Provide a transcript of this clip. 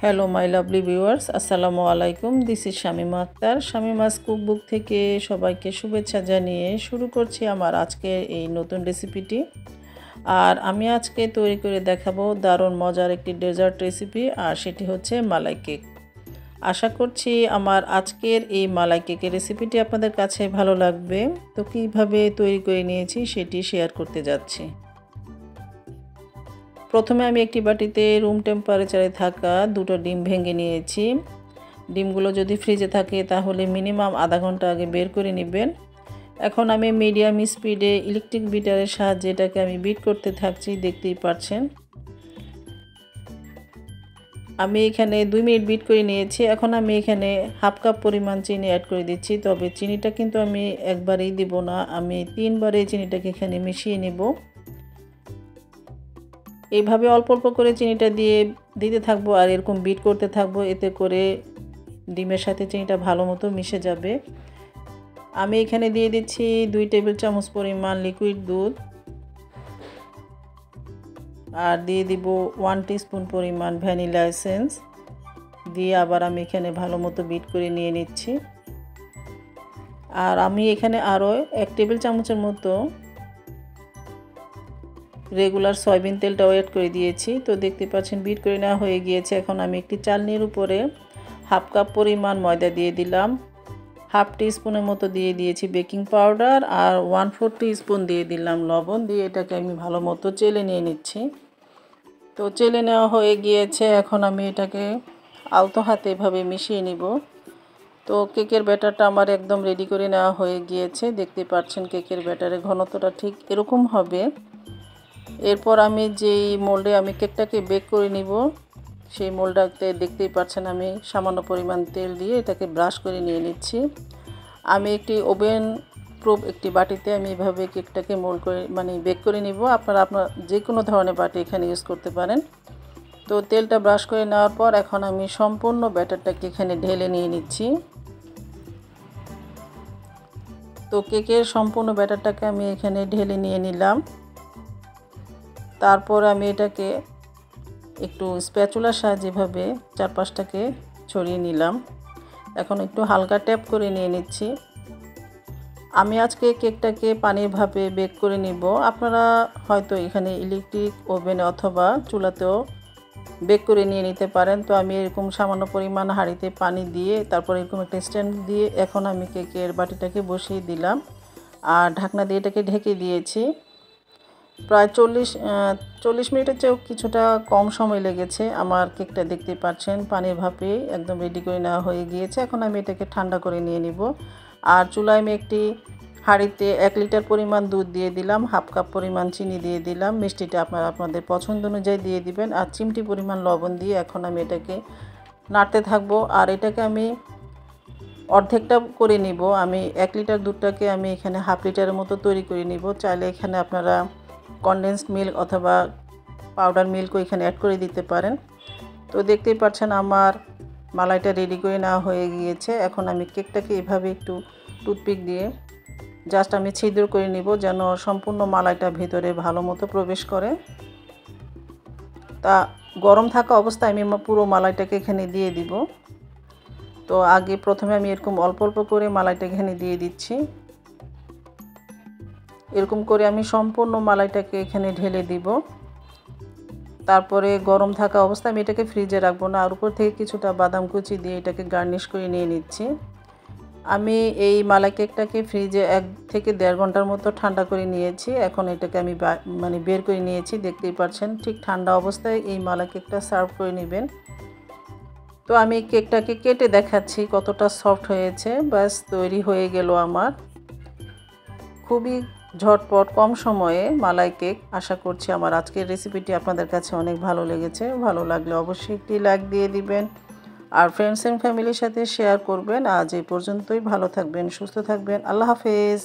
Hello my lovely viewers, আসসালামু আলাইকুম। This is Shamima Akter. Shamima's cookbook থেকে সবাইকে শুভেচ্ছা জানিয়ে শুরু করছি আমার আজকের এই নতুন রেসিপিটি। আর আমি আজকে তৈরি করে দেখাবো দারুণ মজার একটি ডেজার্ট রেসিপি, আর সেটি হচ্ছে মালাই কেক। আশা করছি আমার আজকের এই মালাই কেকের রেসিপিটি আপনাদের কাছে ভালো লাগবে। তো কীভাবে তৈরি করে নিয়েছি সেটি শেয়ার করতে যাচ্ছি। প্রথমে আমি একটি বাটিতে রুম টেম্পারেচারে থাকা দুটো ডিম ভেঙে নিয়েছি। ডিমগুলো যদি ফ্রিজে থাকে তাহলে মিনিমাম আধা ঘন্টা আগে বের করে নেবেন। এখন আমি মিডিয়াম স্পিডে ইলেকট্রিক বিটারের সাহায্যে এটাকে আমি বিট করতে থাকছি, দেখতেই পাচ্ছেন। আমি এখানে 2 মিনিট বিট করে নিয়েছি। এখন আমি এখানে হাফ কাপ পরিমাণ চিনি অ্যাড করে দিচ্ছি, তবে চিনিটা কিন্তু আমি একবারেই দিব না, আমি 3 বারে চিনিটাকে এখানে মিশিয়ে নেব। এইভাবে অল্প অল্প করে চিনিটা দিতে থাকবো আর এরকম বিট করতে থাকবো, এতে করে ডিমের সাথে চিনিটা ভালো মতো মিশে যাবে। আমি এখানে দিয়ে দিচ্ছি 2 টেবিল চামচ পরিমাণ লিকুইড দুধ, আর দিয়ে দিব 1 টিস্পুন পরিমাণ ভ্যানিলা এসেন্স দিয়ে আবার আমি এখানে ভালো মতো বিট করে নিয়ে নিচ্ছি। আর আমি এখানে আরও 1 টেবিল চামচের মতো রেগুলার সয়াবিন তেলটাও অ্যাড করে দিয়েছি। তো দেখতে পাচ্ছেন বিট করে নেওয়া হয়ে গিয়েছে। এখন আমি একটি চালনির উপরে হাফ কাপ পরিমাণ ময়দা দিয়ে দিলাম, হাফ টিস্পুনের মতো দিয়ে দিয়েছি বেকিং পাউডার, আর 1/4 টিস্পুন দিয়ে দিলাম লবণ, দিয়ে এটাকে আমি ভালো মতো চেলে নিয়ে নিচ্ছি। তো চেলে নেওয়া হয়ে গিয়েছে। এখন আমি এটাকে আলতো হাতে এভাবে মিশিয়ে নিব। তো কেকের ব্যাটারটা আমার একদম রেডি করে নেওয়া হয়ে গিয়েছে। দেখতে পাচ্ছেন কেকের ব্যাটারের ঘনত্বটা ঠিক এরকম হবে। এরপর আমি যেই মোল্ডে আমি কেকটাকে বেক করে নিব, সেই মোল্ডটাতে দেখতেই পাচ্ছেন আমি সামান্য পরিমাণ তেল দিয়ে এটাকে ব্রাশ করে নিয়ে নিচ্ছি। আমি একটি ওভেন প্রুফ একটি বাটিতে আমি এভাবে কেকটাকে মোল্ড করে বেক করে নিব। আপনারা যে কোনো ধরনের বাটি এখানে ইউজ করতে পারেন। তো তেলটা ব্রাশ করে নেওয়ার পর এখন আমি সম্পূর্ণ ব্যাটারটাকে এখানে ঢেলে নিয়ে নিচ্ছি। তো কেকের সম্পূর্ণ ব্যাটারটাকে আমি এখানে ঢেলে নিয়ে নিলাম। তারপর আমি এটাকে একটু স্প্যাচুলার সাহায্যে এভাবে চারপাশটাকে ছড়িয়ে নিলাম। এখন একটু হালকা ট্যাপ করে নিয়ে নিচ্ছি। আমি আজকে কেকটাকে পানির ভাপে বেক করে নিব। আপনারা হয়তো এখানে ইলেকট্রিক ওভেনে অথবা চুলাতেও বেক করে নিয়ে নিতে পারেন। তো আমি এরকম সামান্য পরিমাণ হাঁড়িতে পানি দিয়ে তারপর এরকম একটা স্ট্যান্ড দিয়ে এখন আমি কেকের বাটিটাকে বসিয়ে দিলাম আর ঢাকনা দিয়ে এটাকে ঢেকে দিয়েছি। প্রায় 40 মিনিটের চেয়েও কিছুটা কম সময় লেগেছে আমার কেকটা, দেখতে পাচ্ছেন পানির ভাপে একদম রেডি করে নেওয়া হয়ে গিয়েছে। এখন আমি এটাকে ঠান্ডা করে নিয়ে নিব। আর চুলায় আমি একটি হাঁড়িতে 1 লিটার পরিমাণ দুধ দিয়ে দিলাম, হাফ কাপ পরিমাণ চিনি দিয়ে দিলাম, মিষ্টিটা আপনাদের পছন্দ অনুযায়ী দিয়ে দিবেন, আর চিমটি পরিমাণ লবণ দিয়ে এখন আমি এটাকে নাড়তে থাকবো। আর এটাকে আমি অর্ধেকটা করে নিব। আমি 1 লিটার দুধটাকে আমি এখানে হাফ লিটারের মতো তৈরি করে নিব। চাইলে এখানে আপনারা কনডেন্সড মিল্ক অথবা পাউডার মিল্কও এখানে অ্যাড করে দিতে পারেন। তো দেখতেই পাচ্ছেন আমার মালাইটা রেডি করে নেওয়া হয়ে গিয়েছে। এখন আমি কেকটাকে এভাবে একটু টুথপিক দিয়ে জাস্ট আমি ছিদ্র করে নিব, যেন সম্পূর্ণ মালাইটা ভিতরে ভালো মতো প্রবেশ করে। তা গরম থাকা অবস্থায় আমি পুরো মালাইটাকে এখানে দিয়ে দিব। তো প্রথমে আমি এরকম অল্প অল্প করে মালাইটা এখানে দিয়ে দিচ্ছি। এরকম করে আমি সম্পূর্ণ মালাইটাকে এখানে ঢেলে দিব। তারপরে গরম থাকা অবস্থায় আমি এটাকে ফ্রিজে রাখবো না, আর উপর থেকে কিছুটা বাদাম কুচি দিয়ে এটাকে গার্নিশ করে নিয়ে নিচ্ছি। আমি এই মালাই কেকটাকে ফ্রিজে 1 থেকে 1.5 ঘন্টার মতো ঠান্ডা করে নিয়েছি। এখন এটাকে আমি বের করে নিয়েছি, দেখতেই পাচ্ছেন। ঠিক ঠান্ডা অবস্থায় এই মালাই কেকটা সার্ভ করে নেবেন। তো আমি কেকটাকে কেটে দেখাচ্ছি কতটা সফট হয়েছে। ব্যাস তৈরি হয়ে গেল আমার খুবই ঝটপট কম সময়ে মালাই কেক। আশা করছি আমার আজকের রেসিপিটি আপনাদের কাছে অনেক ভালো লেগেছে। ভালো লাগলে অবশ্যই একটি লাইক দিয়ে দিবেন আর ফ্রেন্ডস এন্ড ফ্যামিলির সাথে শেয়ার করবেন। আজ এই পর্যন্তই। ভালো থাকবেন, সুস্থ থাকবেন। আল্লাহ হাফেজ।